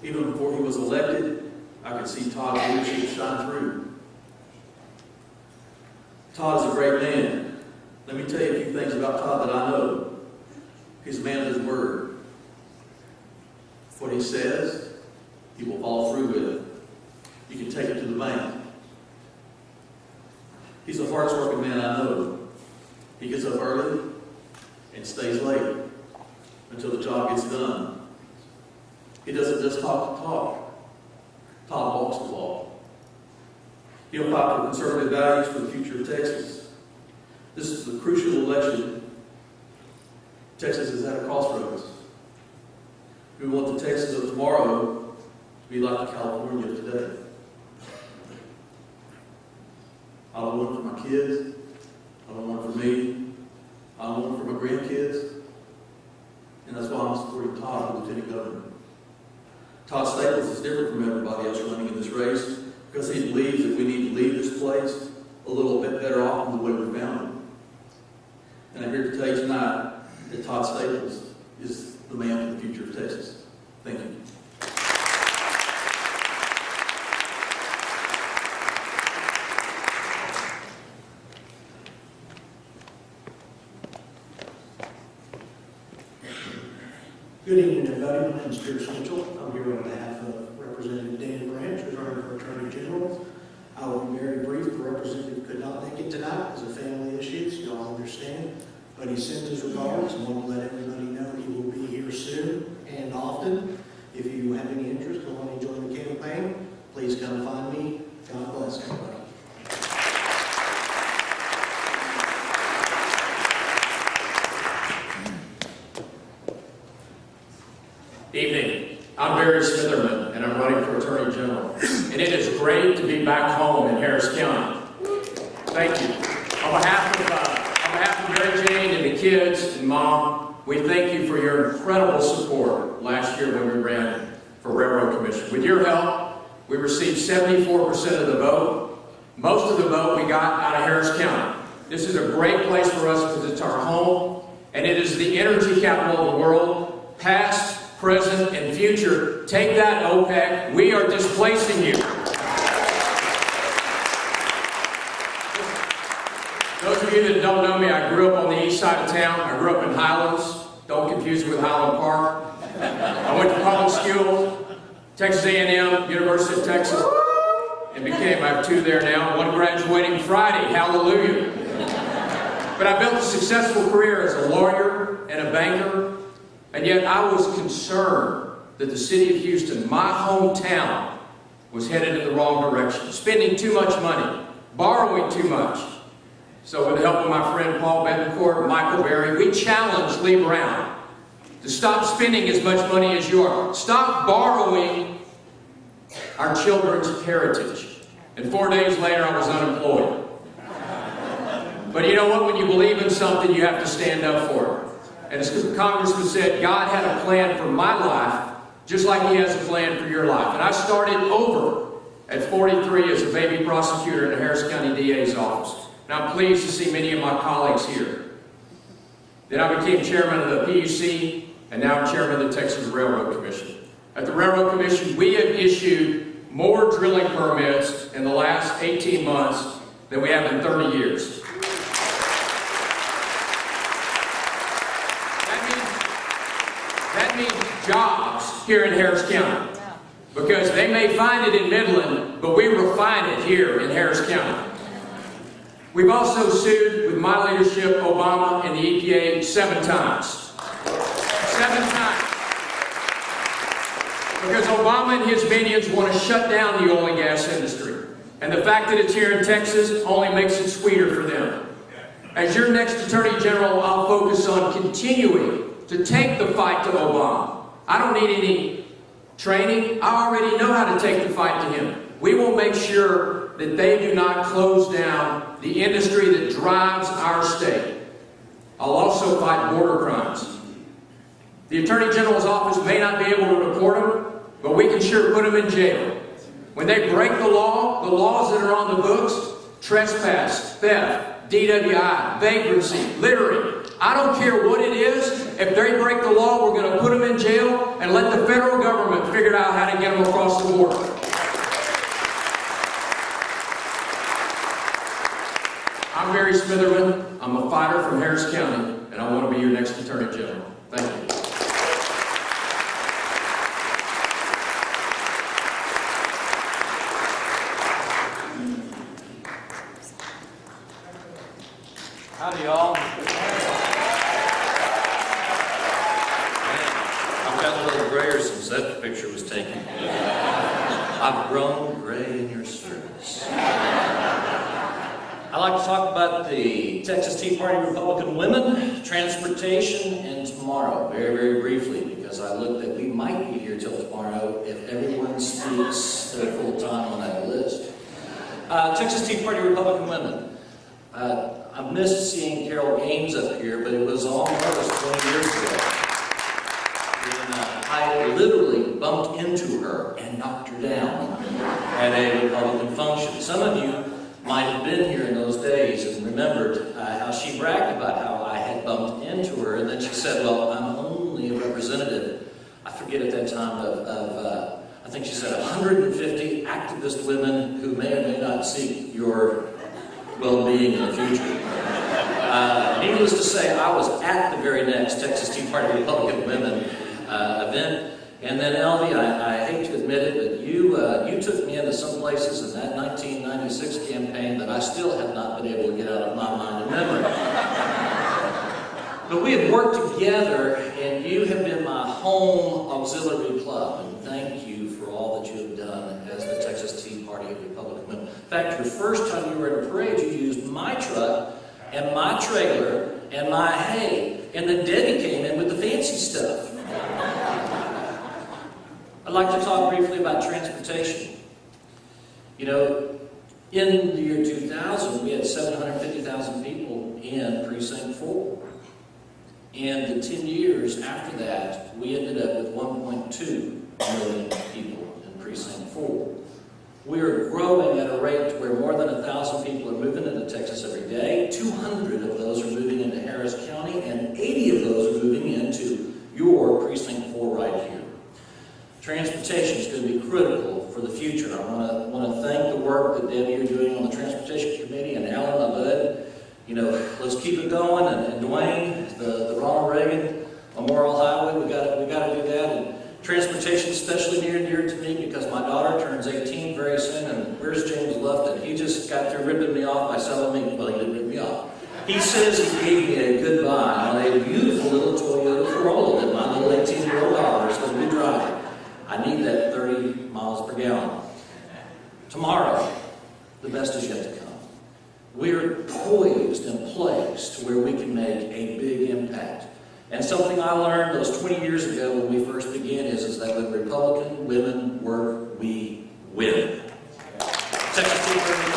Even before he was elected, I could see Todd's leadership shine through. Todd is a great man. Let me tell you a few things about Todd that I know. He's a man of his word. What he says, he will follow through with. You can take it to the bank. He's the hardest working man I know. He gets up early and stays late until the job gets done. He doesn't just talk the talk. Todd walks the walk. He'll fight for conservative values for the future of Texas. This is a crucial election. Texas is at a crossroads. We want the Texas of tomorrow to be like the California of today. I don't want it for my kids. I don't want it for me. I don't want it for my grandkids. And that's why I'm supporting Todd for Lieutenant Governor. Todd Staples is different from everybody else running in this race because he believes that we need to leave this place a little bit better off than the way we found it. And I'm here to tell you tonight that Todd Staples is the man for the future of Texas. Thank you. Good evening, everybody. My name is Pierce Mitchell. I'm here on behalf of Representative Dan Branch, who's running for Attorney General. I will be very brief. The representative could not make it tonight as a family issue, so you all understand. But he sent his regards and wanted to let everybody know he will be here soon and often. If you have any interest or want to join the campaign, please come find me. God bless everybody. Evening. I'm Barry Smitherman, and I'm running for Attorney General. And it is great to be back home in Harris County. Thank you. On behalf of Mary Jane and the kids and Mom, we thank you for your incredible support last year when we ran for Railroad Commission. With your help, we received 74% of the vote. Most of the vote we got out of Harris County. This is a great place for us because it's our home, and it is the energy capital of the world, past, present, and future. Take that, OPEC. We are displacing you. Those of you that don't know me, I grew up on the east side of town. I grew up in Highlands. Don't confuse it with Highland Park. I went to public school, Texas A&M, University of Texas, and I have two there now, one graduating Friday. Hallelujah. But I built a successful career as a lawyer and a banker. And yet I was concerned that the city of Houston, my hometown, was headed in the wrong direction, spending too much money, borrowing too much. So with the help of my friend Paul Betancourt and Michael Berry, we challenged Lee Brown to stop spending as much money as you are. Stop borrowing our children's heritage. And 4 days later, I was unemployed. But you know what? When you believe in something, you have to stand up for it. And as the Congressman said, God had a plan for my life, just like He has a plan for your life. And I started over at 43 as a baby prosecutor in the Harris County DA's office. And I'm pleased to see many of my colleagues here. Then I became chairman of the PUC, and now I'm chairman of the Texas Railroad Commission. At the Railroad Commission, we have issued more drilling permits in the last 18 months than we have in 30 years. That means jobs here in Harris County. Because they may find it in Midland, but we refine it here in Harris County. We've also sued, with my leadership, Obama and the EPA 7 times. 7 times. Because Obama and his minions want to shut down the oil and gas industry. And the fact that it's here in Texas only makes it sweeter for them. As your next Attorney General, I'll focus on continuing to take the fight to Obama. I don't need any training. I already know how to take the fight to him. We will make sure that they do not close down the industry that drives our state. I'll also fight border crimes. The Attorney General's office may not be able to report them, but we can sure put them in jail. When they break the law, the laws that are on the books, trespass, theft, DWI, vagrancy, littering, I don't care what it is. If they break the law, we're going to put them in jail and let the federal government figure out how to get them across the border. I'm Barry Smitherman. I'm a fighter from Harris County, and I want to be your next Attorney General. Thank you. Howdy, y'all. I've gotten a little grayer since that picture was taken. I've grown gray in your service. I'd like to talk about the Texas Tea Party Republican women, transportation, and tomorrow, very, very briefly, because I look that we might be here till tomorrow if everyone speaks their full time on that list. Texas Tea Party Republican women. I missed seeing Carol Gaines up here, but it was almost 20 years ago. And I literally bumped into her and knocked her down at a Republican function. Some of you might have been here in those days and remembered how she bragged about how I had bumped into her, and then she said, well, I'm only a representative, I forget at that time, of I think she said 150 activist women who may or may not seek your well-being in the future. Needless to say, I was at the very next Texas Tea Party Republican Women event. And then, Elvie, I hate to admit it, but you took me into some places in that 1996 campaign that I still have not been able to get out of my mind and memory. But we have worked together, and you have been my home auxiliary club. And thank you for all that you have done as the Texas Tea Party Republican Women. In fact, your first time you were in a parade, you used my truck and my trailer and my hay, and then Debbie came in with the fancy stuff. I'd like to talk briefly about transportation. You know, in the year 2000, we had 750,000 people in Precinct 4. And the 10 years after that, we ended up with 1.2 million people in Precinct 4. We are growing at a rate where more than 1,000 people are moving into Texas every day. 200 of those are moving into Harris County, and 80 of those are moving into your Precinct 4 right here. Transportation is going to be critical for the future. I want to thank the work that Debbie are doing on the Transportation Committee, and Alan, my bud. You know, let's keep it going. And Dwayne, the Ronald Reagan Memorial Highway, we got to do that. And transportation, especially near and dear to me, because my daughter turns 18 very soon. And where's James Lufton? He just got through ripping me off by selling me. Well, he didn't rip me off. He says he gave me a goodbye on a beautiful little Toyota Corolla that my little 18-year-old daughter is going to be driving. I need that 30 miles per gallon. Tomorrow, the best is yet to come. We're poised and placed to where we can make a big impact. And something I learned those 20 years ago when we first began is that when Republican women work, we win. Texas Tea Party.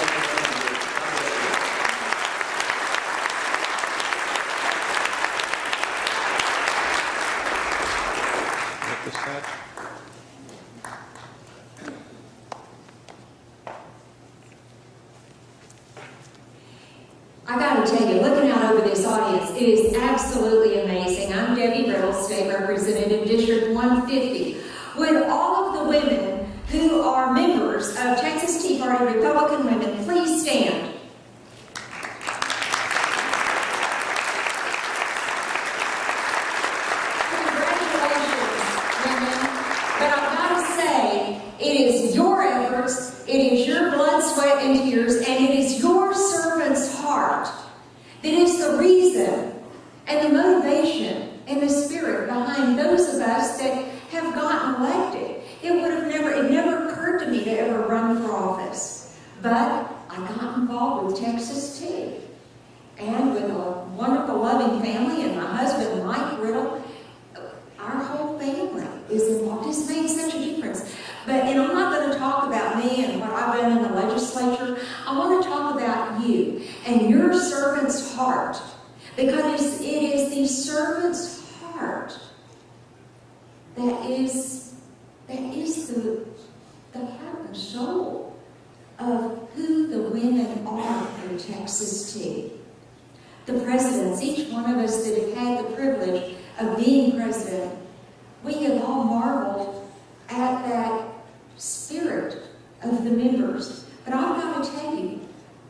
I got to tell you, looking out over this audience, it is absolutely amazing. I'm Debbie Riddle, State Representative, District 150. Would all of the women who are members of Texas Tea Party Republican Women please stand? Congratulations, women. But I've got to say, it is your efforts, it is your blood, sweat, and tears, and it is your servant's heart that is the reason and the motivation and the spirit behind those of us that have gotten elected. It never occurred to me to ever run for office. But I got involved with Texas Tea. And with a wonderful, loving family and my husband, Mike Riddle, our whole family is involved. It's made such a difference. But, and I'm not going to talk about me and what I've done in the legislature. I want to talk about you and your servant's heart. Because it is the servant's heart that is the heart and soul of who the women are in Texas Tea. The presidents, each one of us that have had the privilege of being president, we have all marveled at that of the members. But I've got to tell you,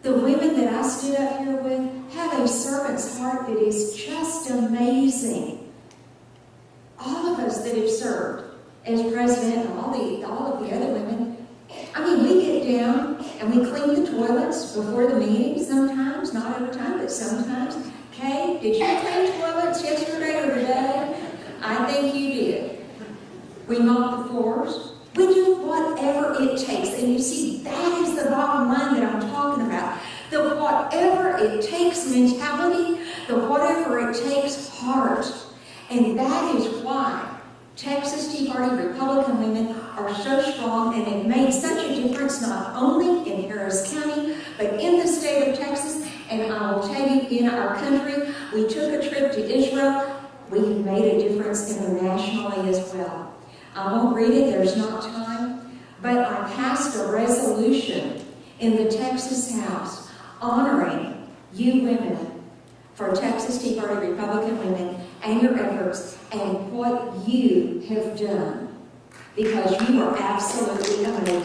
the women that I stood up here with have a servant's heart that is just amazing. All of us that have served as president and all of the other women, I mean, we get down and we clean the toilets before the meeting sometimes, not every time, but sometimes. Kay, did you clean toilets yesterday or today? I think you did. We mop the floors. We do whatever it takes. And you see, that is the bottom line that I'm talking about. The whatever it takes mentality, the whatever it takes heart. And that is why Texas Tea Party Republican women are so strong and have made such a difference not only in Harris County, but in the state of Texas. And I will tell you, in our country, we took a trip to Israel. We have made a difference internationally as well. I won't read it, there's not time, but I passed a resolution in the Texas House honoring you women for Texas Tea Party Republican women and your efforts and what you have done, because you are absolutely amazing.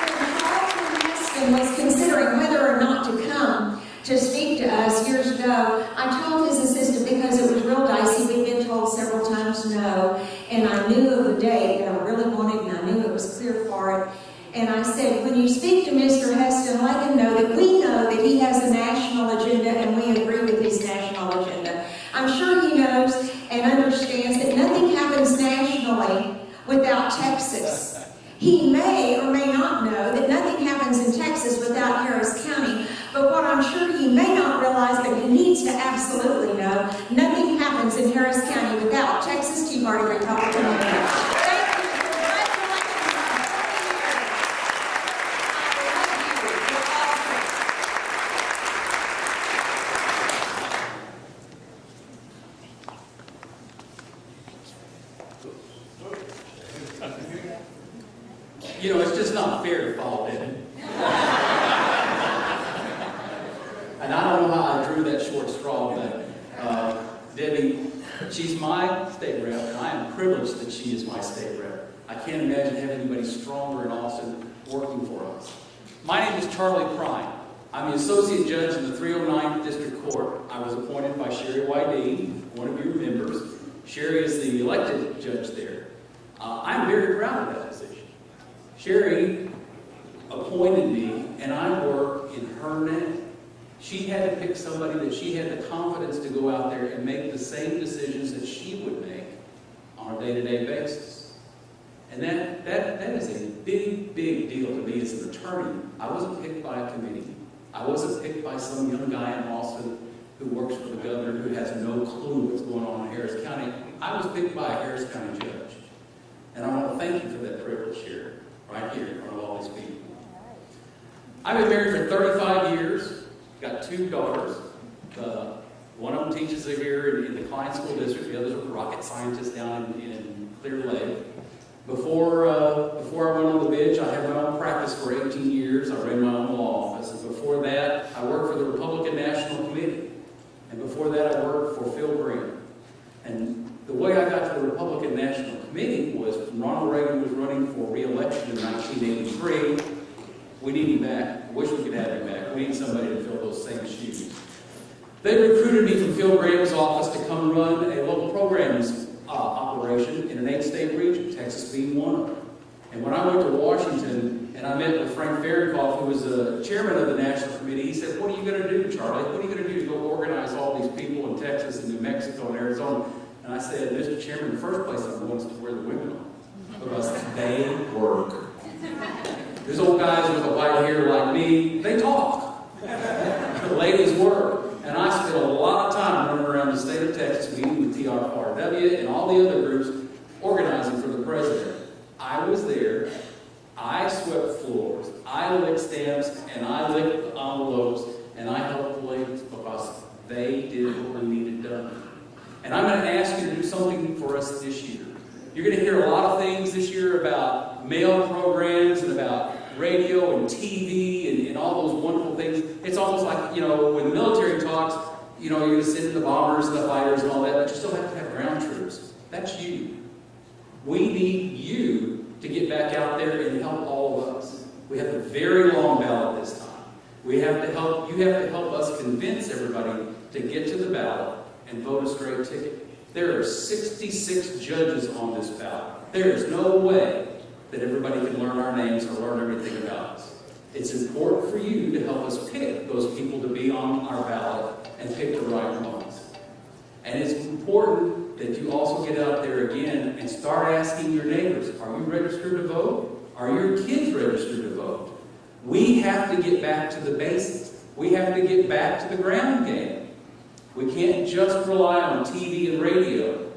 When Charlton Heston was considering whether or not to come to speak to us years ago, I told his assistant, because it was real dicey, we'd been told several times no, and I knew of a date that I really wanted, and I knew it was clear for it. And I said, when you speak to Mr. Heston, let him know that we know that he has a national agenda and we agree with his national agenda. I'm sure he knows and understands that nothing happens nationally without Texas. He may or may not know that nothing happens in Texas without Harris County, but what I'm sure he may not realize, but he needs to absolutely know, nothing happens in Harris County without Texas Tea Party Republican women. You know, it's just not fair to follow Debbie. And I don't know how I drew that short straw, but Debbie, she's my state rep, and I am privileged that she is my state rep. I can't imagine having anybody stronger and Austin working for us. My name is Charlie Prime. I'm the associate judge in the 309th District Court. I was appointed by Sherry White, one of your members. Sherry is the elected judge there. I'm very proud of that position. Sherry appointed me, and I work in her name. She had to pick somebody that she had the confidence to go out there and make the same decisions that she would make on a day-to-day basis. And that is a big, big deal to me as an attorney. I wasn't picked by a committee. I wasn't picked by some young guy in Austin who works for the governor who has no clue what's going on in Harris County. I was picked by a Harris County judge. And I want to thank you for that privilege here, right here in front of all these people. I've been married for 35 years, got 2 daughters. One of them teaches here in the Klein School District, the other's a rocket scientist down in Clear Lake. Before I went on the bench, I had my own practice for 18 years. I ran my own law office. And before that, I worked for the Republican National Committee. And before that, I worked for Phil Green. And the way I got to the Republican National Committee was when Ronald Reagan was running for re-election in 1983. We need him back. Wish we could have him back. We need somebody to fill those same shoes. They recruited me from Phil Graham's office to come run a local programs operation in an 8-state region, Texas being one of them. And when I went to Washington and I met with Frank Farragoff, who was the chairman of the National Committee, he said, "What are you going to do, Charlie? What are you going to do to go organize all these people in Texas and New Mexico and Arizona?" And I said, "Mr. Chairman, the first place I'm going is to where the women are, because they work. These old guys with the white hair like me, they talk. The ladies work." And I spent a lot of time running around the state of Texas meeting with TTPRW and all the other groups organizing for the president. I was there. I swept floors. I licked stamps and I licked envelopes and I helped the ladies because they did what we needed done. And I'm going to ask you to do something for us this year. You're going to hear a lot of things this year about mail programs and about radio and TV and all those wonderful things. It's almost like, you know, when the military talks, you know, you're going to send in the bombers and the fighters and all that, but you still have to have ground troops. That's you. We need you to get back out there and help all of us. We have a very long ballot this time. You have to help us convince everybody to get to the ballot and vote a straight ticket. There are 66 judges on this ballot. There is no way that everybody can learn our names or learn everything about us. It's important for you to help us pick those people to be on our ballot and pick the right ones. And it's important that you also get out there again and start asking your neighbors, are you registered to vote? Are your kids registered to vote? We have to get back to the basics. We have to get back to the ground game. We can't just rely on TV and radio.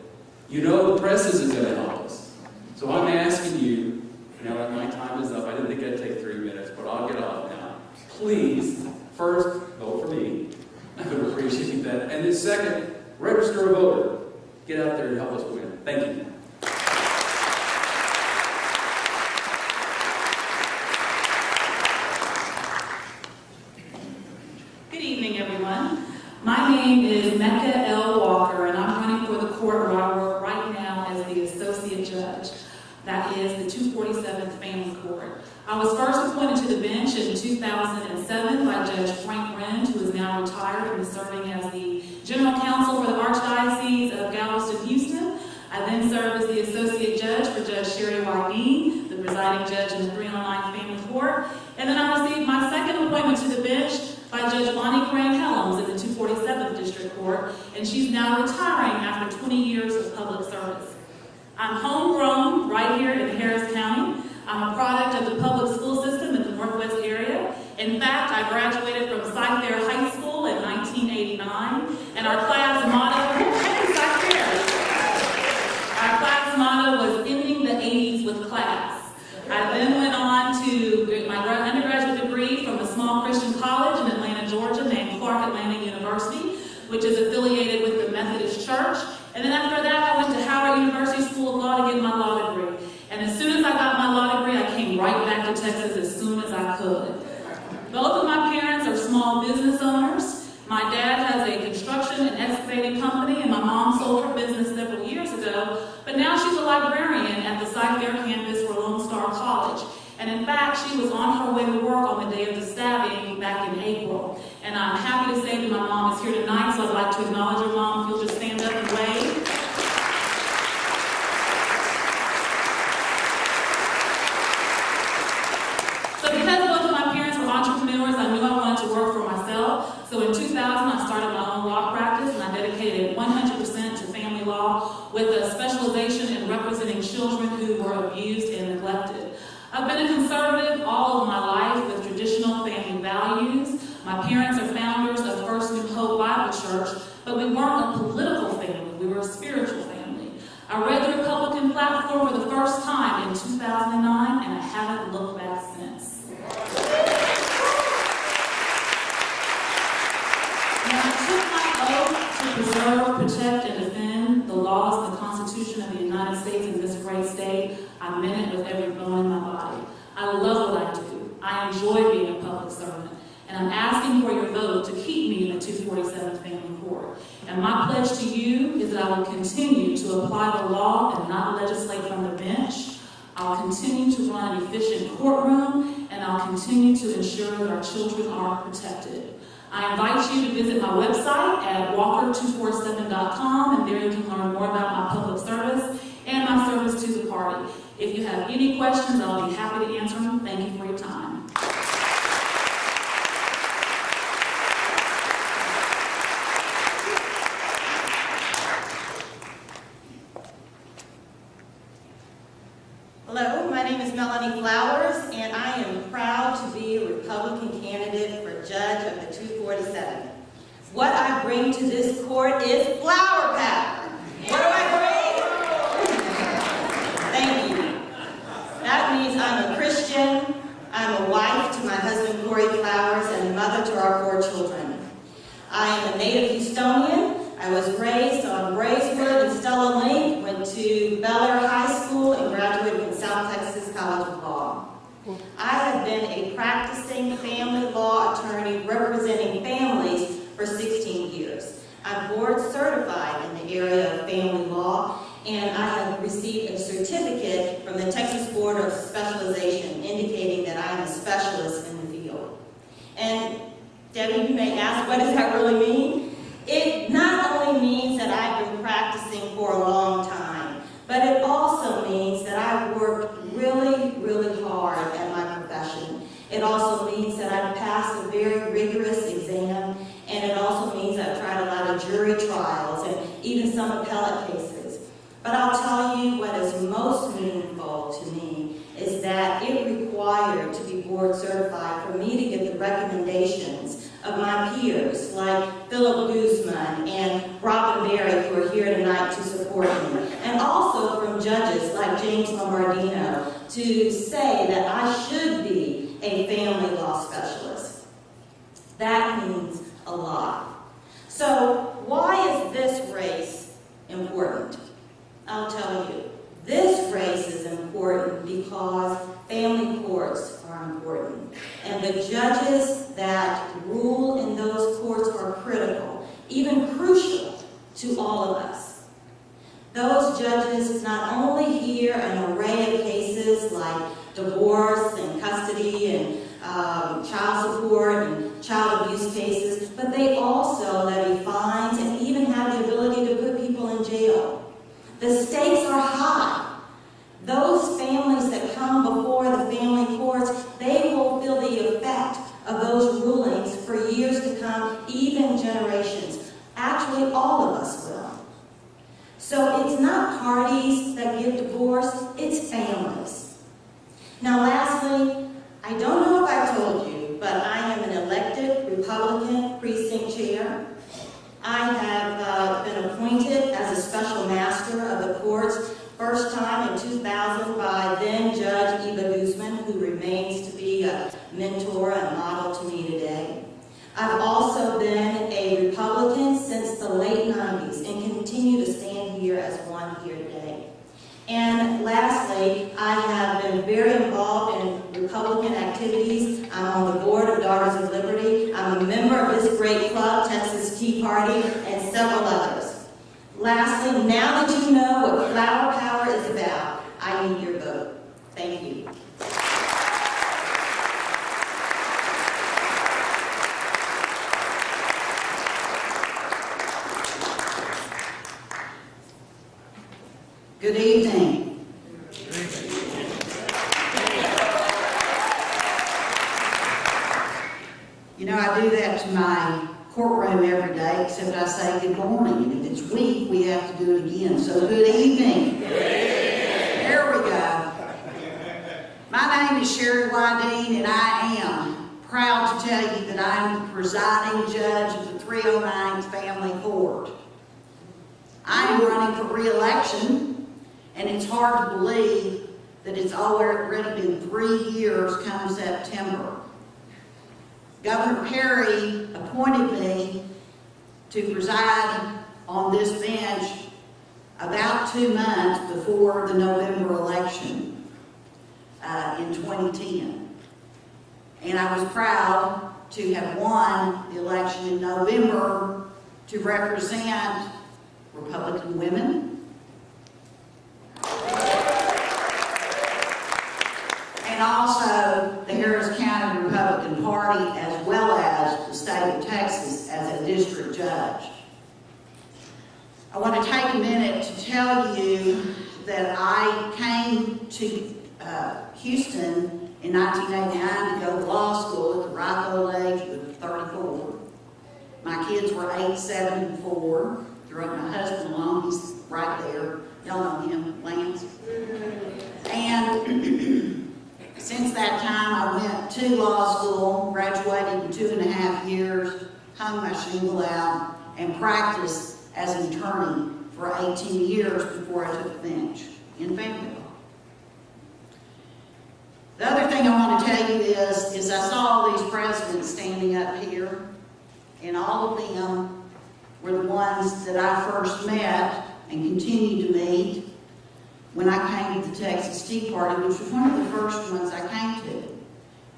You know the press isn't going to help us. So I'm asking you, now my time is up. I didn't think I'd take 3 minutes, but I'll get off now. Please, first, vote for me. I would appreciate that. And then second, register a voter. Get out there and help us win. Thank you. Good evening, everyone. My name is Mecca L. Walker, and I'm running for the court where I work right now as the associate judge. That is the 247th Family Court. I was first appointed to the bench in 2007 by Judge Frank Rend, who is now retired and is serving as the General Counsel for the Archdiocese of Galveston, Houston. I then served as the associate judge for Judge Sherry Whitney, the presiding judge in the 309th Family Court. And then I received my second appointment to the bench by Judge Bonnie Crane-Helms in the 247th District Court, and she's now retiring after 20 years of public service. I'm homegrown right here in Harris County. I'm a product of the public school system in the Northwest area. In fact, I graduated from Scyther High School in 1989, and our class motto, hey, Scyther! Our class motto was ending the 80s with class. I then went on to get my undergraduate degree from a small Christian college in Atlanta, Georgia, named Clark Atlanta University, which is affiliated with the Methodist Church. And then after that, I went to Howard University School of Law to get my law degree. And as soon as I got my law degree, I came right back to Texas as soon as I could. Both of my parents are small business owners. My dad has a construction and excavating company, and my mom sold her business several years ago, but now she's a librarian at the Scyther campus for Lone Star College. And in fact, she was on her way to work on the day of the stabbing back in April. And I'm happy to say that my mom is here tonight, so I'd like to acknowledge her mom. If you'll just stand up and wave. So because both of my parents were entrepreneurs, I knew I wanted to work for myself. So in 2000, I started my own law practice, and I dedicated 100% to family law with a specialization in representing children who were abused and neglected. I've been a conservative all of my life with traditional family values. My parents are founders of First New Hope Bible Church, but we weren't a political family, we were a spiritual family. I read the Republican platform for the first time in 2009, and I haven't looked back since. When I took my oath to preserve, protect, and defend the laws and the Constitution of the United States in this great state, I meant it with every bone in my body. I love what I do. I enjoy being a public servant. And I'm asking for your vote to keep me in the 247th Family Court. And my pledge to you is that I will continue to apply the law and not legislate from the bench. I'll continue to run an efficient courtroom, and I'll continue to ensure that our children are protected. I invite you to visit my website at walker247.com, and there you can learn more about my public service and my service to the party. If you have any questions, I'll be happy to answer them. Thank you for your time. Hello, my name is Melanie Flowers, and I am proud to be a Republican candidate for Judge of the 247. What I bring to this court is flower power. What do I bring? Thank you. That means I'm a Christian, I'm a wife to my husband Corey Flowers, and a mother to our 4 children. I am a native Houstonian. I was raised on Braeswood and Stella Link, went to Bel Air High School, and graduated from South Texas College of Law. I have been a practicing family law attorney representing families for 16 years. I'm board certified in the area of family law, and I have received a certificate from the Texas Board of Specialization indicating that I am a specialist in the field. And Debbie, you may ask, what does that really mean? It not only means that I've been practicing for a long time, but it also means that I've worked really, really hard at my profession. It also means that I've passed a very rigorous exam, and it also means I've tried a lot of jury trials and even some appellate cases. But I'll tell you what is most meaningful to me is that it required to be board certified for me to get the recommendations of my peers like Philip Guzman and Robin Berry, who are here tonight to support me, and also from judges like James Lombardino to say that I should be a family law specialist. That means a lot. So why is this race important? I'll tell you. This race is important because family courts are important. And the judges that rule in those courts are critical, even crucial to all of us. Those judges not only hear an array of cases like divorce and custody and child support and child abuse cases, but they also levy fines and even have the ability to put people in jail. The stakes are high. Those families that come before the family courts, they will feel the effect of those rulings for years to come, even generations. Actually, all of us will. So it's not parties that get divorced, it's families. Now lastly, I don't know if I told you, but I am an elected Republican precinct chair. I have been appointed as a special master of the courts, first time in 2000 by then Judge Eva Guzman, who remains to be a mentor and model to me today. I've also been a Republican since the late 90s and continue to stand here as one here today. And lastly, I have been very involved in Republican activities. I'm on the board of Daughters of Liberty. I'm a member of this great club, Texas Tea Party, and several others. Lastly, now that you know what Flower Power is about, I need your vote. Thank you. Good evening. You know, I do that to my courtroom every day, except I say good morning. And if it's weak, we have to do it again. So good evening. There we go. My name is Sherry Wydeen, and I am proud to tell you that I'm the presiding judge of the 309th Family Court. I am running for re-election. And it's hard to believe that it's already been 3 years come September. Governor Perry appointed me to preside on this bench about 2 months before the November election in 2010. And I was proud to have won the election in November to represent Republican women, and also the Harris County Republican Party, as well as the state of Texas as a district judge. I want to take a minute to tell you that I came to Houston in 1989 to go to law school at the ripe old age of 34. My kids were 8, 7, and 4. Threw up my husband along, he's right there. Y'all know him, Lance. And since that time, I went to law school, graduated in 2.5 years, hung my shingle out, and practiced as an attorney for 18 years before I took the bench in family law. The other thing I want to tell you is I saw all these presidents standing up here, and all of them were the ones that I first met and continue to meet when I came to the Texas Tea Party, which was one of the first ones I came to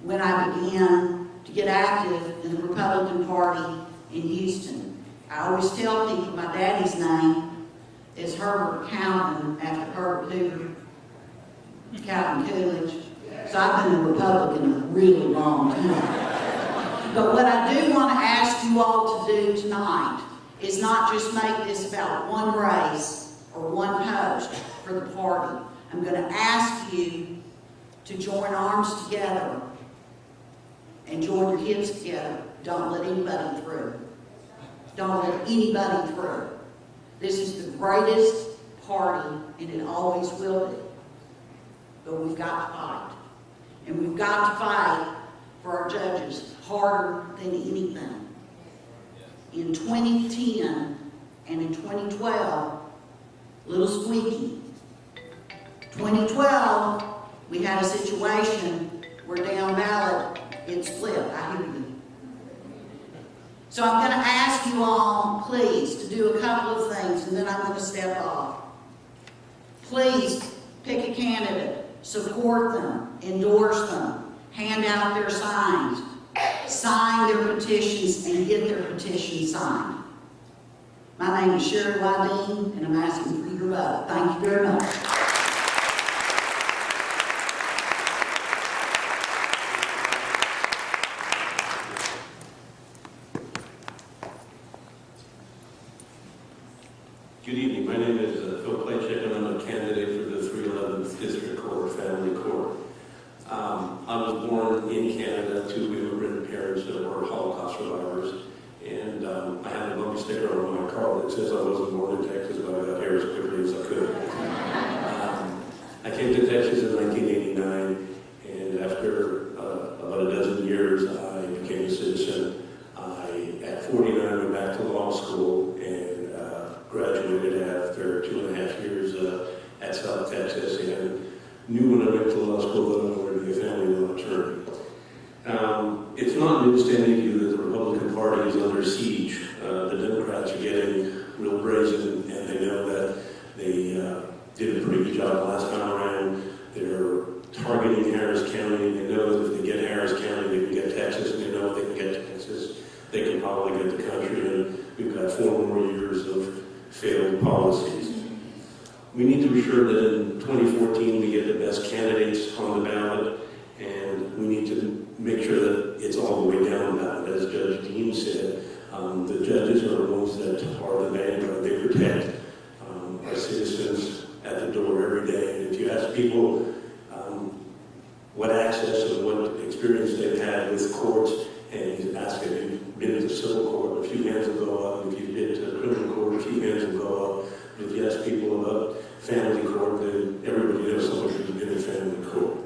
when I began to get active in the Republican Party in Houston. I always tell people my daddy's name is Herbert Calvin, after Herbert Hoover, Calvin Coolidge. So I've been a Republican a really long time. But what I do want to ask you all to do tonight is not just make this about one race or one post for the party. I'm going to ask you to join arms together and join your kids together. Don't let anybody through. Don't let anybody through. This is the greatest party, and it always will be. But we've got to fight. And we've got to fight for our judges harder than anything. In 2010 and in 2012, little squeaky. 2012, we had a situation where down ballot it split. I hear you. So I'm going to ask you all, please, to do a couple of things, and then I'm going to step off. Please pick a candidate, support them, endorse them, hand out their signs, sign their petitions, and get their petitions signed. My name is Sherry Wydeen, and I'm asking for your vote. Thank you very much. Good evening. My name is Phil Playcheck, and I'm a candidate for the 311th District Court, Family Court. I was born in Canada to immigrant parents that were Holocaust survivors, and I have a bumper sticker on my car that says I wasn't born in Texas, but I got here as quickly as I could. I came to Texas in 1989, and after about a dozen years, I became a citizen. At 49, went back to law school and graduated after 2.5 years at South Texas, and knew when I went to law school that I wanted to be a family law attorney. It's not news to any of you that the Republican Party is under siege. The Democrats are getting real brazen, and they know that they did a pretty good job last time around. They're targeting Harris County. They know that if they get Harris County, they can get Texas, and they know if they can get Texas, they can probably get the country, and we've got 4 more years of failed policies. We need to be sure that in 2014 we get the best candidates on the ballot, and we need to make sure that it's all the way down the ballot. As Judge Dean said, the judges are the ones that are the vanguard. They protect our citizens at the door every day. And if you ask people what access and what experience they've had with courts, and you ask if you've been to civil court, a few hands will go up. If you've been to criminal court, a few hands will go up. If you ask people about family court, then everybody knows someone who's been in family court.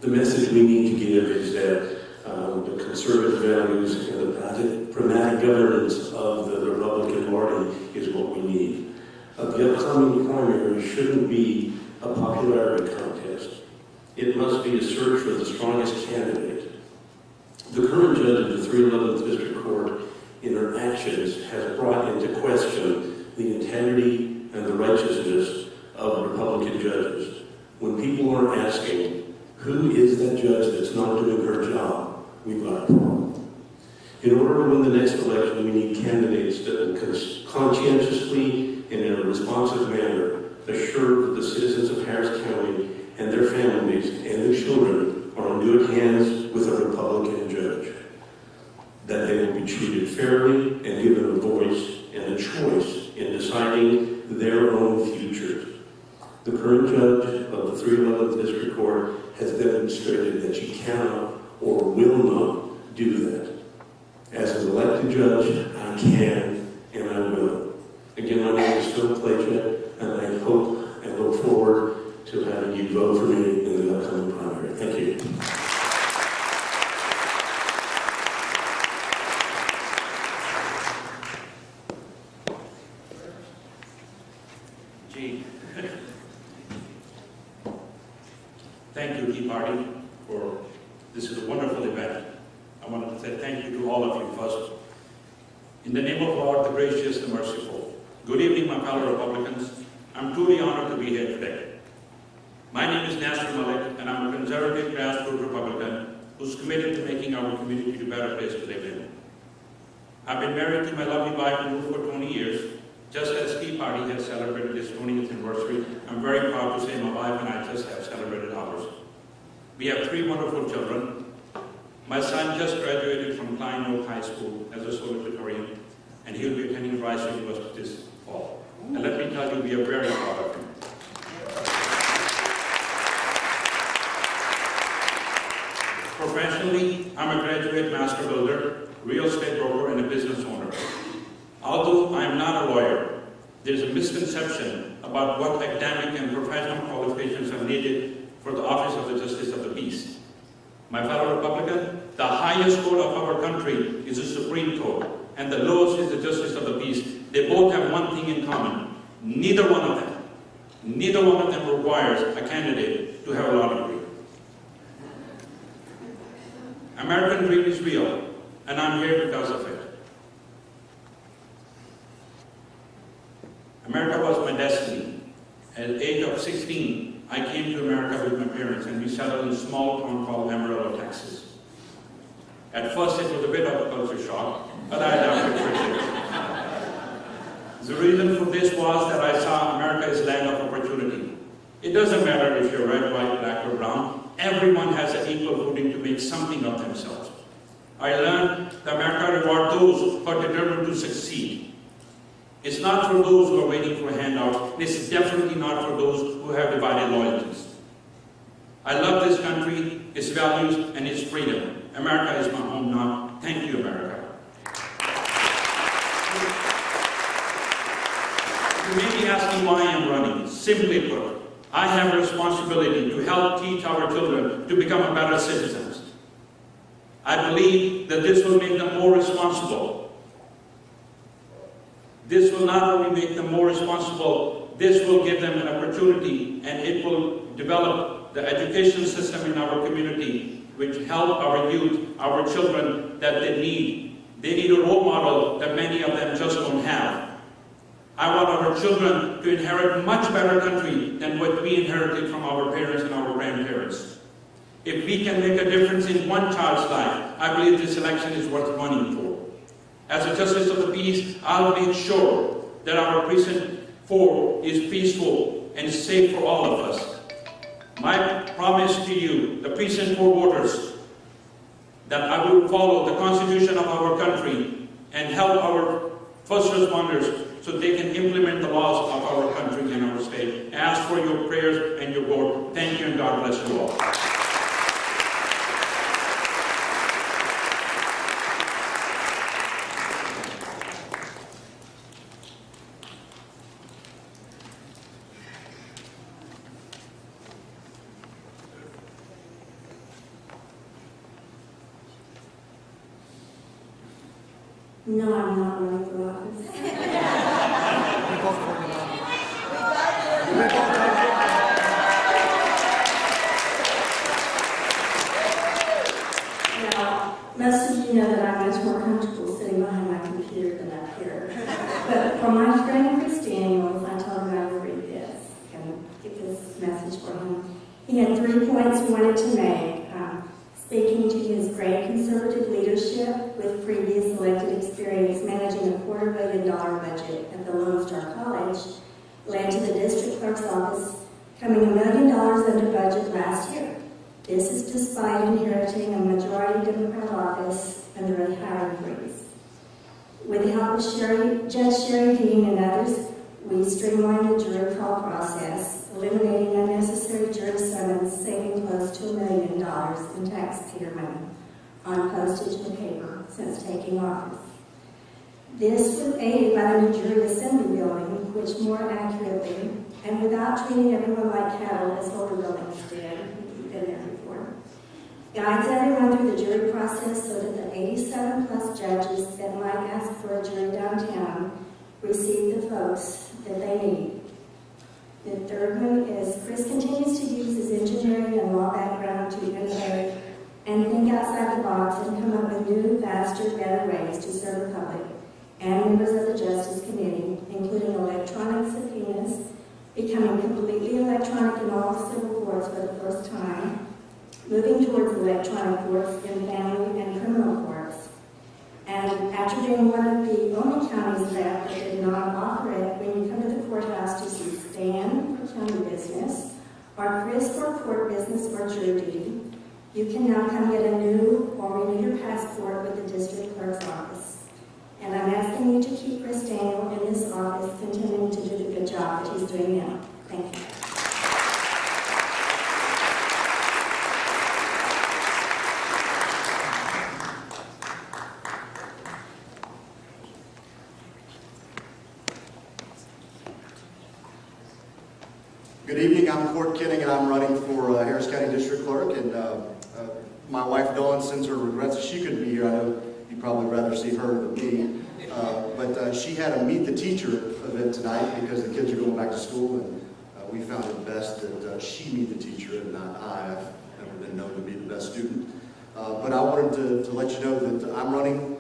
The message we need to give is that the conservative values and the pragmatic governance of the Republican Party is what we need. The upcoming primary shouldn't be a popularity contest. It must be a search for the strongest candidate. The current judge of the 311th District Court, in her actions, has brought into question the integrity and the righteousness of Republican judges. When people are asking, who is that judge that's not doing her job, we've got a problem. In order to win the next election, we need candidates that conscientiously and in a responsive manner assure that the citizens of Harris County and their families and their children are in good hands with a Republican judge. That they will be treated fairly and given a voice and a choice in deciding their own futures. The current judge of the 311th District Court has demonstrated that she cannot or will not do that. As an elected judge, I can and I will. Again, my name is Phil Playcheck, and I hope and look forward to having you vote for me in the upcoming primary. Thank you. Gee. Thank you, Tea Party, for this is a wonderful event. I wanted to say thank you to all of you first. In the name of God, the gracious, the merciful. Good evening, my fellow Republicans. I'm truly honored to be here today. My name is Nasser Malik, and I'm a conservative grassroots Republican who's committed to making our community a better place to live in. I've been married to my lovely wife for 20 years. Just as Tea Party has celebrated its 20th anniversary, I'm very proud to say my wife and I just have celebrated ours. We have 3 wonderful children. My son just graduated from Klein Oak High School as a salutatorian, and he'll be attending Rice University this fall. And let me tell you, we are very proud of him. Professionally, I'm a graduate master builder, real estate broker, and a business owner. Although I am not a lawyer, there's a misconception about what academic and professional qualifications are needed for the office of the Justice of the Peace. My fellow Republican, the highest court of our country is the Supreme Court, and the lowest is the Justice of the Peace. They both have one thing in common. Neither one of them requires a candidate to have a law degree. American dream is real, and I'm here because of it. America was my destiny. At the age of 16, I came to America with my parents, and we settled in a small town called Amarillo, Texas. At first, it was a bit of a culture shock, but I adapted quickly. The reason for this was that I saw America as a land of opportunity. It doesn't matter if you're red, white, black, or brown. Everyone has an equal footing to make something of themselves. I learned that America rewards those who are determined to succeed. It's not for those who are waiting for handouts. It's definitely not for those who have divided loyalties. I love this country, its values, and its freedom. America is my home now. Thank you, America. You may be asking why I'm running. Simply put, I have a responsibility to help teach our children to become better citizens. I believe that this will make them more responsible. This will not only make them more responsible, this will give them an opportunity, and it will develop the education system in our community, which help our youth, our children that they need. They need a role model that many of them just don't have. I want our children to inherit a much better country than what we inherited from our parents and our grandparents. If we can make a difference in one child's life, I believe this election is worth running for. As a Justice of the Peace, I'll make sure that our Precinct 4 is peaceful and safe for all of us. My promise to you, the Precinct 4 voters, that I will follow the Constitution of our country and help our first responders so they can implement the laws of our country and our state. Ask for your prayers and your vote. Thank you, and God bless you all. No, I'm not running for office. Now, most of you know that I'm much more comfortable sitting behind my computer than up here. But for my friend Chris Daniels, I told him I would read this and get this message for him. He had 3 points he wanted to make. Speaking to his great conservative leadership with previous elected experience managing a $250 million budget at the Lone Star College led to the district clerk's office coming $1 million under budget last year. This is despite inheriting a majority Democrat office under a hiring freeze. With the help of Judge Sherry Dean and others, we streamlined the jury call process, eliminating unnecessary jury summons, saving close to $1 million in taxpayer money on postage and paper since taking office. This was aided by the new jury assembly building, which more accurately, and without treating everyone like cattle as older buildings did, we've been there before, guides everyone through the jury process so that the 87 plus judges that might ask for a jury downtown receive the folks that they need. The third one is Chris continues to use his engineering and law background to innovate and think outside the box and come up with new, faster, better ways to serve the public and members of the Justice Committee, including electronic subpoenas, becoming completely electronic in all civil courts for the first time, moving towards electronic courts in family and criminal courts. And after being one of the only counties left that did not offer it when you come to the courthouse to see Stan for county business, or Chris for court business or jury duty, you can now come get a new or renew your passport with the district clerk's office. And I'm asking you to keep Chris Daniel in this office, continuing to do the good job that he's doing now. Thank you. Good evening, I'm Court Kenning and I'm running for Harris County District Clerk, and my wife Dawn sends her regrets that she couldn't be here. I know you'd probably rather see her than me, but she had a Meet the Teacher event tonight because the kids are going back to school, and we found it best that she meet the teacher and not I. I've never been known to be the best student. But I wanted to let you know that I'm running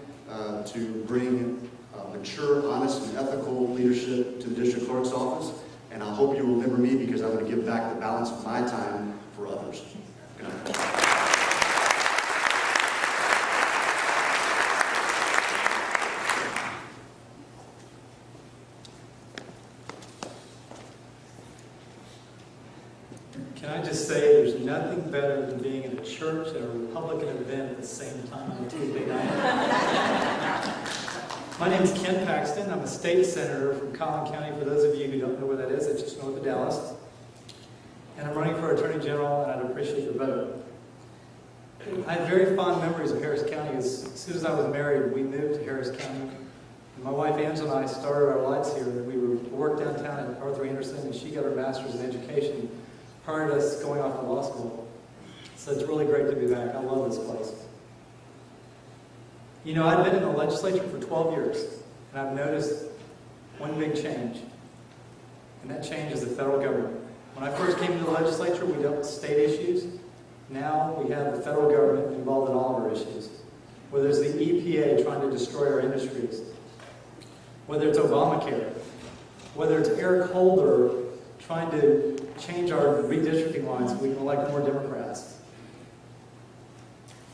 to bring mature, honest, and ethical leadership to the District Clerk's office. And I hope you remember me because I'm going to give back the balance of my time for others. Good night. Can I just say there's nothing better than being in a church and a Republican event at the same time on Tuesday night? My name is Ken Paxton. I'm a state senator from Collin County. For those of you who don't know where that is, it's just north of Dallas. And I'm running for Attorney General, and I'd appreciate your vote. I have very fond memories of Harris County. As soon as I was married, we moved to Harris County. And my wife Angela and I started our lives here. We worked downtown at Arthur Anderson, and she got her master's in education prior to us going off to law school. So it's really great to be back. I love this place. You know, I've been in the legislature for 12 years, and I've noticed one big change, and that change is the federal government. When I first came to the legislature, we dealt with state issues. Now we have the federal government involved in all of our issues. Whether it's the EPA trying to destroy our industries, whether it's Obamacare, whether it's Eric Holder trying to change our redistricting lines so we can elect more Democrats.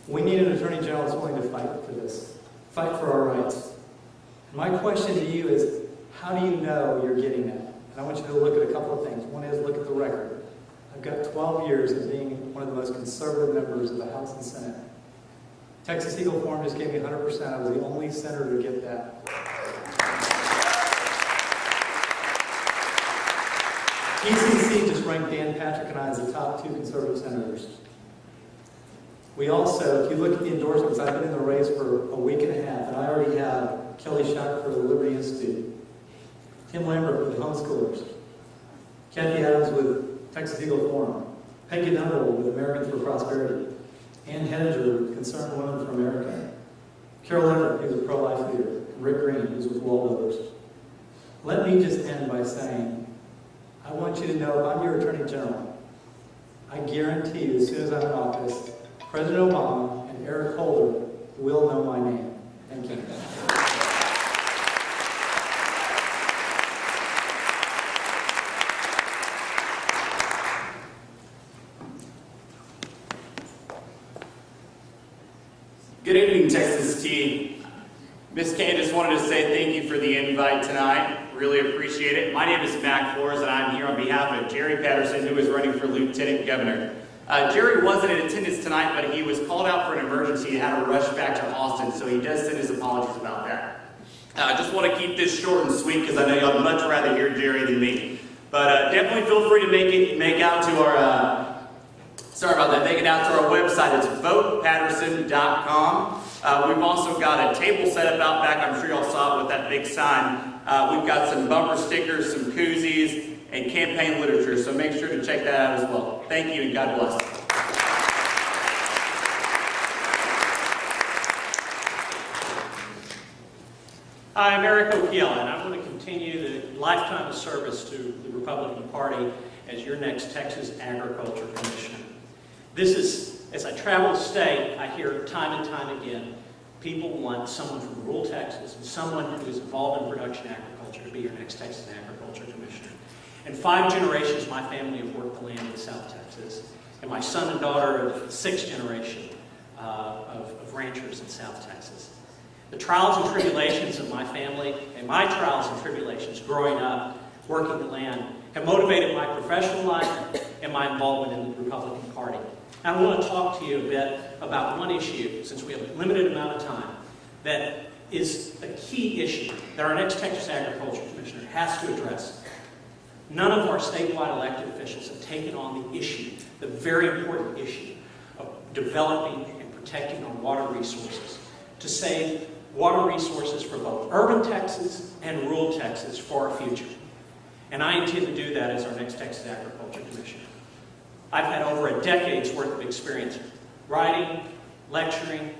We need an Attorney General that's willing to fight for this, fight for our rights. My question to you is, how do you know you're getting that? And I want you to look at a couple of things. One is look at the record. I've got 12 years of being one of the most conservative members of the House and Senate. Texas Eagle Forum just gave me 100%. I was the only senator to get that. ECC just ranked Dan Patrick and I as the top 2 conservative senators. We also, if you look at the endorsements, I've been in the race for a week and a half, and I already have Kelly Shacker for the Liberty Institute, Tim Lambert with the Homeschoolers, Kathy Adams with Texas Eagle Forum, Peggy Nuttall with Americans for Prosperity, Ann Henninger with Concerned Women for America, Carol Everett, who's a pro-life leader, and Rick Green, who's with Wall Builders. Let me just end by saying, I want you to know if I'm your Attorney General, I guarantee you as soon as I'm in office, President Obama and Eric Holder will know my name. Thank you. Good evening, Texas T. Miss Candace wanted to say thank you for the invite tonight. Really appreciate it. My name is Mac Flores, and I'm here on behalf of Jerry Patterson, who is running for Lieutenant Governor. Jerry wasn't in attendance tonight, but he was called out for an emergency and had to rush back to Austin, so he does send his apologies about that. I just want to keep this short and sweet because I know y'all would much rather hear Jerry than me. But definitely feel free to make it out to our website. It's votepatterson.com. We've also got a table set up out back. I'm sure y'all saw it with that big sign. We've got some bumper stickers, some koozies, and campaign literature, so make sure to check that out as well. Thank you, and God bless. Hi, I'm Eric O'Keelan, and I'm going to continue the lifetime of service to the Republican Party as your next Texas Agriculture Commissioner. This is, as I travel the state, I hear time and time again, people want someone from rural Texas and someone who is involved in production agriculture to be your next Texas Agriculture Commissioner. In 5 generations, my family have worked the land in South Texas, and my son and daughter are the 6th generation of ranchers in South Texas. The trials and tribulations of my family and my trials and tribulations growing up, working the land, have motivated my professional life and my involvement in the Republican Party. And I want to talk to you a bit about one issue, since we have a limited amount of time, that is a key issue that our next Texas Agriculture Commissioner has to address. None of our statewide elected officials have taken on the issue, the very important issue of developing and protecting our water resources to save water resources for both urban Texas and rural Texas for our future. And I intend to do that as our next Texas Agriculture Commissioner. I've had over a decade's worth of experience writing, lecturing,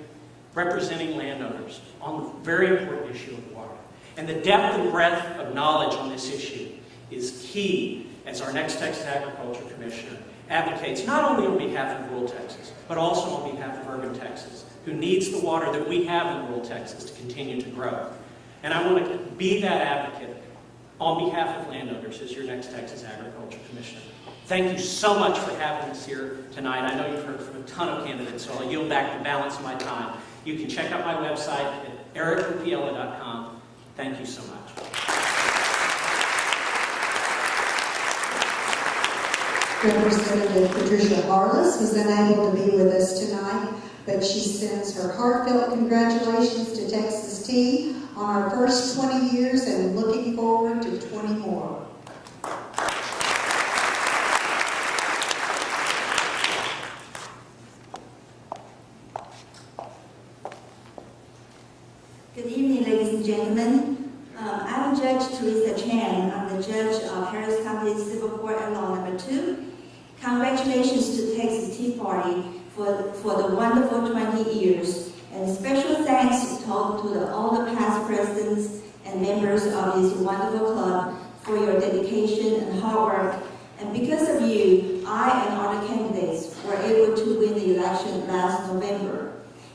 representing landowners on the very important issue of water. And the depth and breadth of knowledge on this issue is key as our next Texas Agriculture Commissioner advocates not only on behalf of rural Texas, but also on behalf of urban Texas, who needs the water that we have in rural Texas to continue to grow. And I want to be that advocate on behalf of landowners as your next Texas Agriculture Commissioner. Thank you so much for having us here tonight. I know you've heard from a ton of candidates, so I'll yield back the balance of my time. You can check out my website at ericopiella.com. Thank you so much. Representative Patricia Harless was unable to be with us tonight, but she sends her heartfelt congratulations to Texas T on our first 20 years and looking forward to 20 more. Good evening, ladies and gentlemen. I'm Judge Teresa Chan. I'm the judge of Harris County Civil Court at Law Number 2. Congratulations to Texas Tea Party for the wonderful 20 years. And special thanks to all the past presidents and members of this wonderful club for your dedication and hard work. And because of you, I and other candidates were able to win the election last November.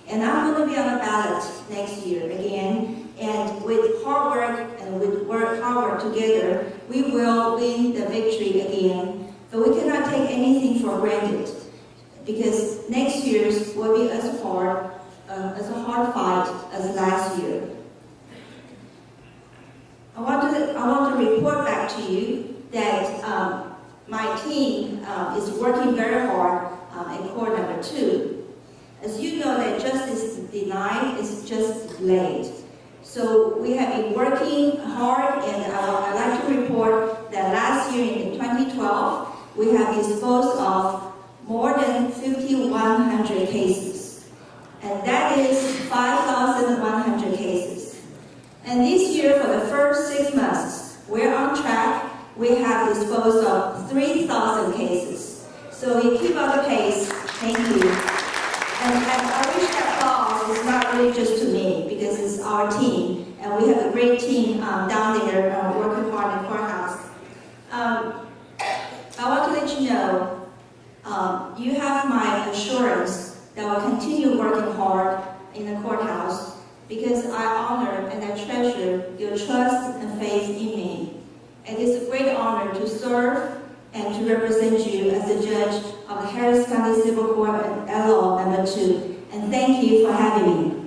And I'm going to be on the ballot next year again. And with hard work and with hard work together, we will win the victory again. But we cannot take anything for granted, because next year's will be as a hard fight as last year. I want to report back to you that my team is working very hard in court number 2. As you know, that justice denied is just delayed. So we have been working hard, and I'd like to report that last year in 2012, we have disposed of more than 5,100 cases. And that is 5,100 cases. And this year, for the first 6 months, we're on track. We have disposed of 3,000 cases. So we keep up the pace. Thank you. And I wish that applause is not really just to me, because it's our team. And we have a great team down there working hard in the courthouse. I want to let you know, you have my assurance that I will continue working hard in the courthouse, because I honor and I treasure your trust and faith in me. It is a great honor to serve and to represent you as the judge of the Harris County Civil Court at Law Number 2. And thank you for having me.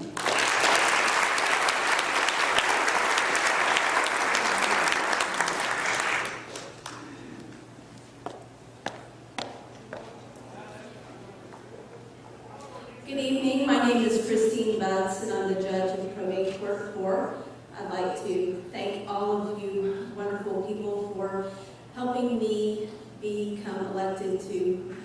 Good evening. My name is Christine Butts, and I'm the judge of the Probate Court. I'd like to thank all of you wonderful people for helping me become elected to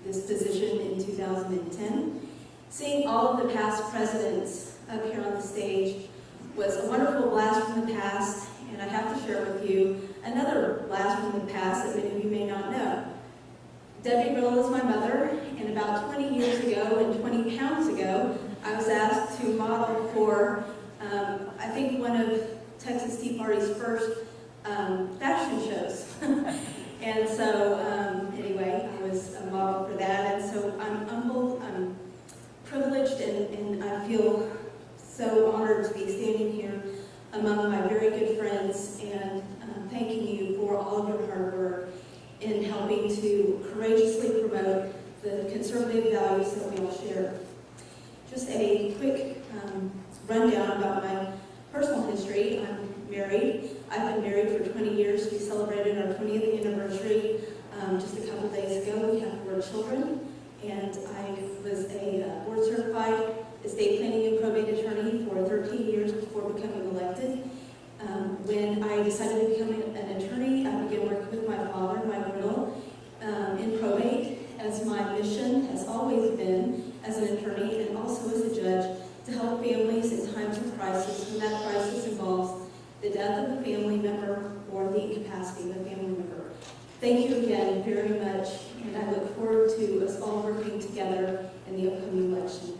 this position in 2010. Seeing all of the past presidents up here on the stage was a wonderful blast from the past, and I have to share with you another blast from the past that many of you may not know. Debbie Rill is my mother, and about 20 years ago and 20 pounds ago, I was asked to model for, I think, one of Texas Tea Party's first fashion shows. And so, anyway, I was a model for that, and so I'm humbled, I'm privileged, and I feel so honored to be standing here among my very good friends and thanking you for all of your hard work in helping to courageously promote the conservative values that we all share. Just a quick rundown about my personal history. I'm married. I've been married for 20 years. We celebrated our 20th anniversary just a couple days ago. We have 4 children, and I was a board-certified estate planning and probate attorney for 13 years before becoming elected. When I decided to become an attorney, I began working with my father, Mike Riddle, in probate, as my mission has always been as an attorney and also as a judge to help families in times of crisis when that crisis involves the death of a family member or the incapacity of a family member. Thank you again very much, and I look forward to us all working together in the upcoming election.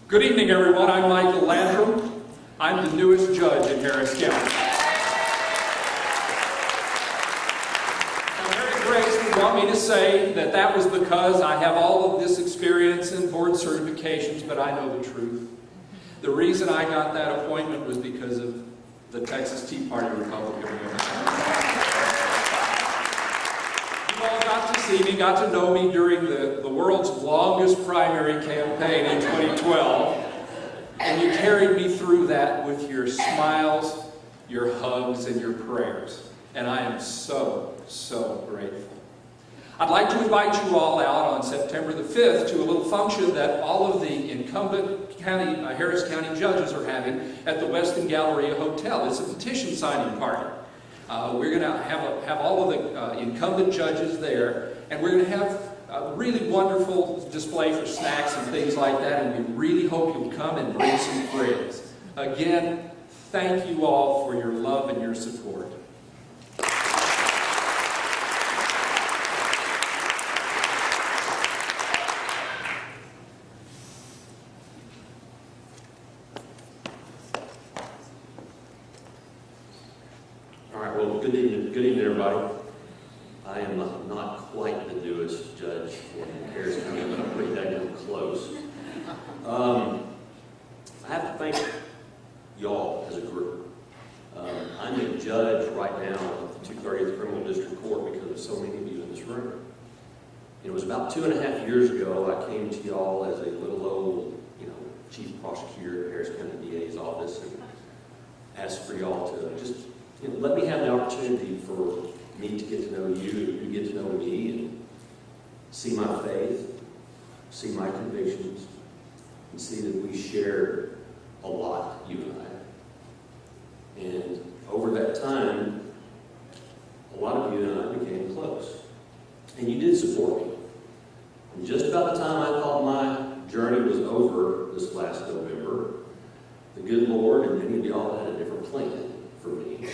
Good evening, everyone. I'm Michael Landrum. I'm the newest judge in Harris County. Now, Mary Grace would want me to say that was because I have all of this experience in board certifications, but I know the truth. The reason I got that appointment was because of the Texas Tea Party Republican women. You all got to see me, got to know me during the world's longest primary campaign in 2012. And you carried me through that with your smiles, your hugs, and your prayers. And I am so, so grateful. I'd like to invite you all out on September the 5th to a little function that all of the incumbent Harris County judges are having at the Westin Galleria Hotel. It's a petition signing party. We're going to have all of the incumbent judges there, and we're going to have a really wonderful display for snacks and things like that, and we really hope you'll come and bring some friends. Again, thank you all for your love and your support. All right, well, good evening, everybody. I am not quite the newest judge in Harris County, but I'm pretty daggone close. I have to thank y'all as a group. I'm a judge right now at the 230th Criminal District Court because of so many of you in this room. And it was about 2.5 years ago I came to y'all as a little old, chief prosecutor at Harris County DA's office and asked for y'all to just let me have the opportunity for me to get to know you, you get to know me, and see my faith, see my convictions, and see that we share a lot, you and I. And over that time, a lot of you and I became close. And you did support me. And just about the time I thought my journey was over this last November, the good Lord and many of y'all had a different plan for me.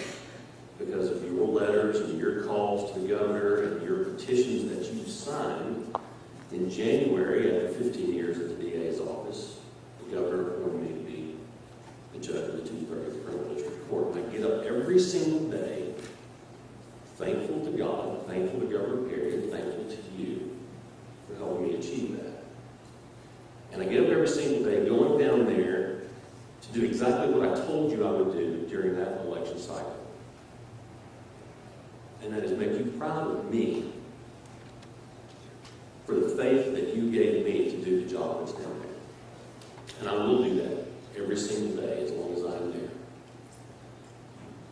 Because of your letters and your calls to the governor and your petitions that you signed in January, after 15 years at the DA's office, the governor appointed me to be the judge of the 230th Criminal District Court. And I get up every single day, thankful to God, thankful to Governor Perry, and thankful to you for helping me achieve that. And I get up every single day going down there to do exactly what I told you I would do during that election cycle. And that is make you proud of me for the faith that you gave me to do the job that's down there. And I will do that every single day as long as I'm there.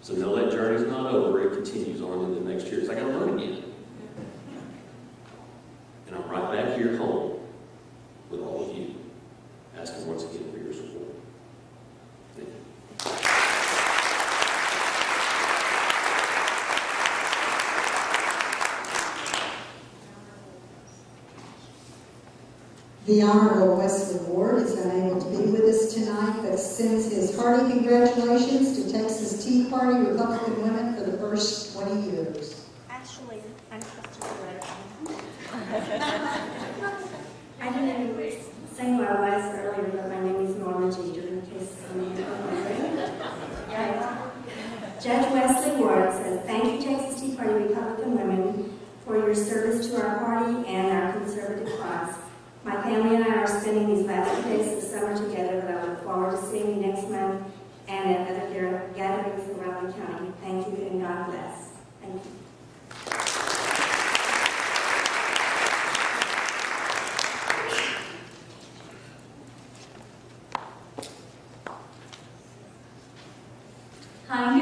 So no, that journey's not over. It continues on into the next year. I got to run again. And I'm right back here home with all of you, asking once again for your support. Thank you. The Honorable Wesley Ward is unable to be with us tonight, but sends his hearty congratulations to Texas Tea Party Republican women for the first 20 years. Actually, I'm supposed to go I didn't say who I was earlier, but my name is Norma Jeter, in case someone don't remember. Judge Wesley Ward says, thank you, Texas Tea Party Republican women, for your service to our party and our conservative cause. My family and I are spending these last 2 days of the summer together, but I look forward to seeing you next month and at other gatherings around the county. Thank you and God bless. Thank you.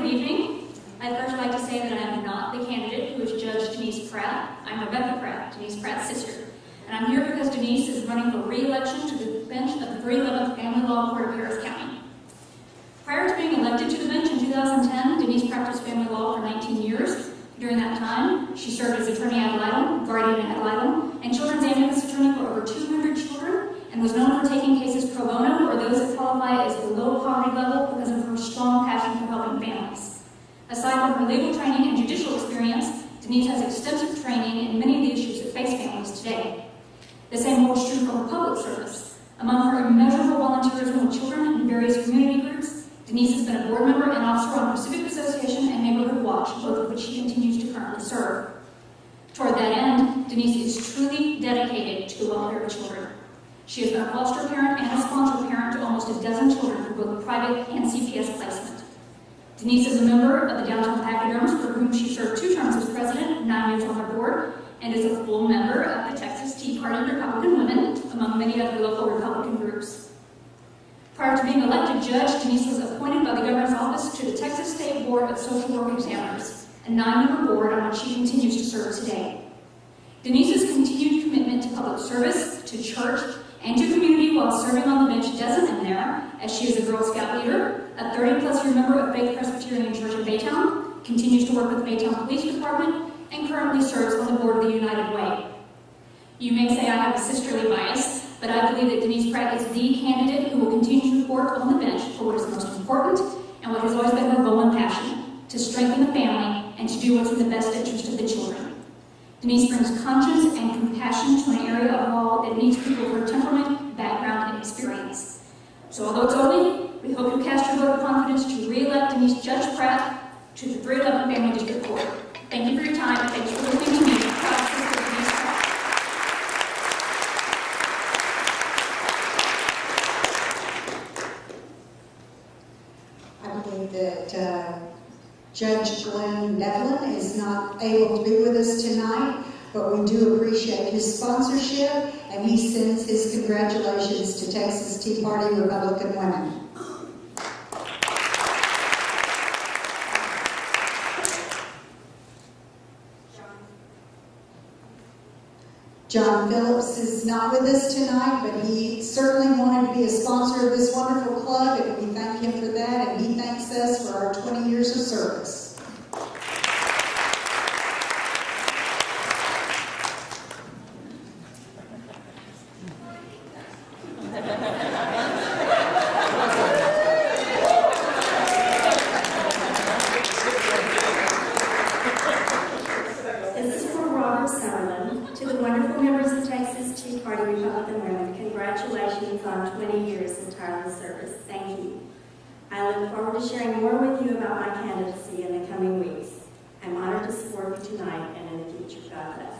evening. I'd first like to say that I am not the candidate who is Judge Denise Pratt. I'm Rebecca Pratt, Denise Pratt's sister. And I'm here because Denise is running for re-election to the bench of the 311th Family Law Court of Harris County. Prior to being elected to the bench in 2010, Denise practiced family law for 19 years. During that time, she served as attorney ad litem, guardian ad litem, and children's advocacy attorney for over 200 children, and was known for taking cases pro bono or those that qualify as below poverty level because of her strong passion for helping families. Aside from her legal training and judicial experience, Denise has extensive training in many of the issues that face families today. The same holds true for her public service. Among her immeasurable volunteerism with children in various community groups, Denise has been a board member and officer on Pacific Association and Neighborhood Watch, both of which she continues to currently serve. Toward that end, Denise is truly dedicated to the welfare of children. She has been a foster parent and a sponsor parent to almost a dozen children for both private and CPS placement. Denise is a member of the Downtown Pachyderms, for whom she served 2 terms as president, 9 years on her board, and is a full member of the Texas Tea Party Republican Women, among many other local Republican groups. Prior to being elected judge, Denise was appointed by the governor's office to the Texas State Board of Social Work Examiners, a 9-member board on which she continues to serve today. Denise's continued commitment to public service, to church, and to community while serving on the bench doesn't end there, as she is a Girl Scout leader, a 30-plus-year member of Faith Presbyterian Church in Baytown, continues to work with the Baytown Police Department, and currently serves on the board of the United Way. You may say I have a sisterly bias, but I believe that Denise Pratt is the candidate who will continue to work on the bench for what is most important and what has always been her goal and passion, to strengthen the family and to do what's in the best interest of the children. Denise brings conscience and compassion to an area of law that needs people of her temperament, background, and experience. So although it's early, we hope you cast your vote of confidence to re-elect Denise Judge Pratt to the 311 Family District Court. Thank you for your time, and thanks for listening to me, proud sister Denise Pratt. I believe that Judge Glenn Nevlin is not able to be with us tonight, but we do appreciate his sponsorship, and he sends his congratulations to Texas Tea Party Republican Women. John Phillips is not with us tonight, but he certainly wanted to be a sponsor of this wonderful club, and we thank him for that, and he thanks us for our 20 years of service. This is from Robert Summerlin. To the wonderful members of Texas Tea Party Republican Women, congratulations on 20 years of tireless service. Thank you. I look forward to sharing more with you about my candidacy in the coming weeks. I'm honored to support you tonight and in the future. God bless.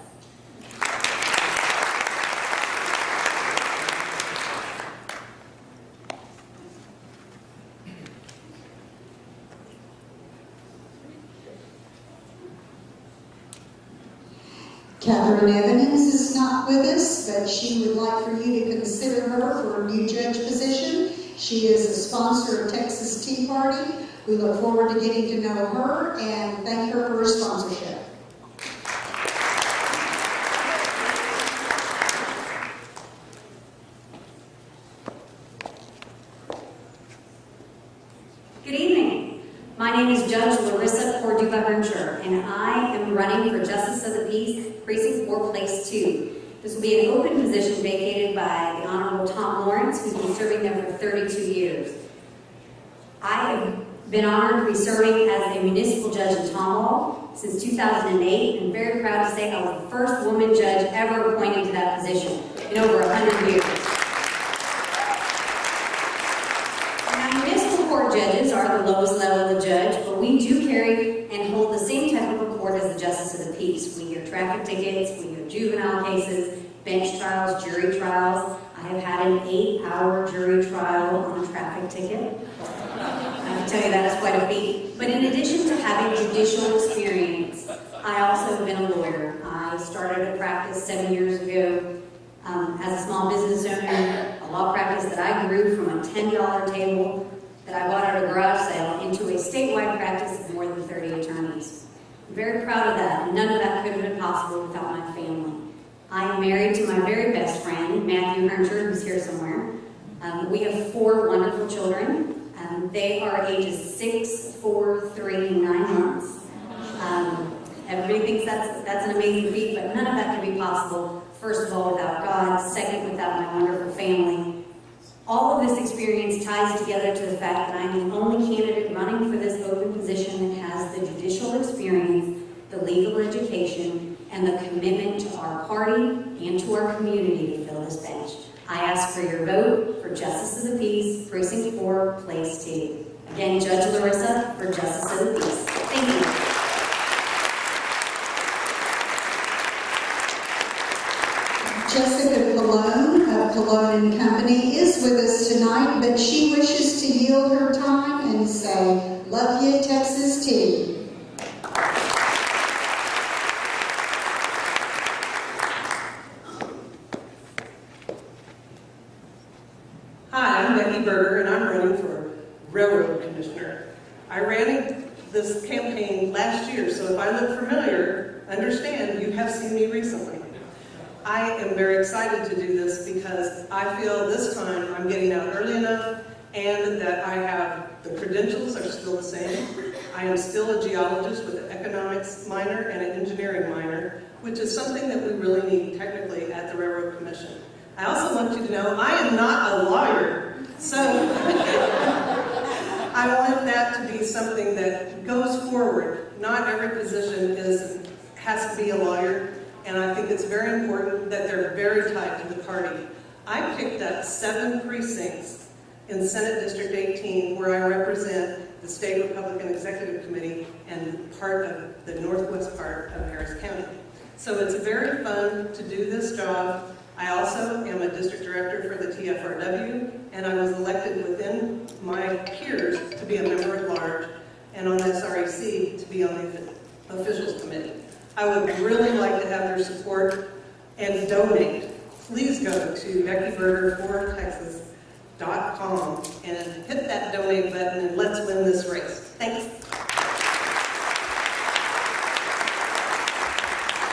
Catherine Evans is not with us, but she would like for you to consider her for a new judge position. She is a sponsor of Texas Tea Party. We look forward to getting to know her and thank her for her sponsorship. Good evening. My name is Judge Larissa Cordova-Herncher, and I am running for Justice of the Peace, Precinct 4, Place 2. This will be an open position vacated by the Honorable Tom Lawrence, who's been serving there for 32 years. I have been honored to be serving as a municipal judge in Tomball since 2008, and very proud to say I was the first woman judge ever appointed to that position in over 100 years. Now, municipal court judges are the lowest level of judge, but we do carry and hold the same type of a court as the Justice of the Peace. We hear traffic tickets, we hear juvenile cases, bench trials, jury trials. I have had an 8-hour jury trial on a traffic ticket. I can tell you that is quite a feat. But in addition to having judicial experience, I also have been a lawyer. I started a practice 7 years ago as a small business owner, a law practice that I grew from a $10 table that I bought at a garage sale into a statewide practice I'm very proud of that, and none of that could have been possible without my family. I am married to my very best friend, Matthew Hernscher, who's here somewhere. We have 4 wonderful children. They are ages 6, 4, 3, and 9 months. Everybody thinks that's an amazing feat, but none of that could be possible, first of all, without God, second, without my wonderful family. All of this experience ties together to the fact that I'm the only candidate running for this open position that has the judicial experience, the legal education, and the commitment to our party and to our community to fill this bench. I ask for your vote for Justice of the Peace, Precinct 4, Place 2. Again, Judge Larissa for Justice of the Peace. Thank you. Jessica Colon of Colon & Company is with us tonight, but she wishes to yield her time and say, love you, Texas T. Hi, I'm Becky Berger, and I'm running for Railroad Commissioner. I ran this campaign last year, so if I look familiar, understand you have seen me recently. I am very excited to do this because I feel this time I'm getting out early enough and that I have the credentials are still the same. I am still a geologist with an economics minor and an engineering minor, which is something that we really need technically at the Railroad Commission. I also want you to know I am not a lawyer, so I want that to be something that goes forward. Not every position has to be a lawyer. And I think it's very important that they're very tied to the party. I picked up 7 precincts in Senate District 18 where I represent the State Republican Executive Committee and part of the northwest part of Harris County. So it's very fun to do this job. I also am a district director for the TTPRW, and I was elected within my peers to be a member at large, and on SREC to be on the officials committee. I would really like to have your support and donate. Please go to BeckyBerger4Texas.com and hit that donate button and let's win this race. Thanks.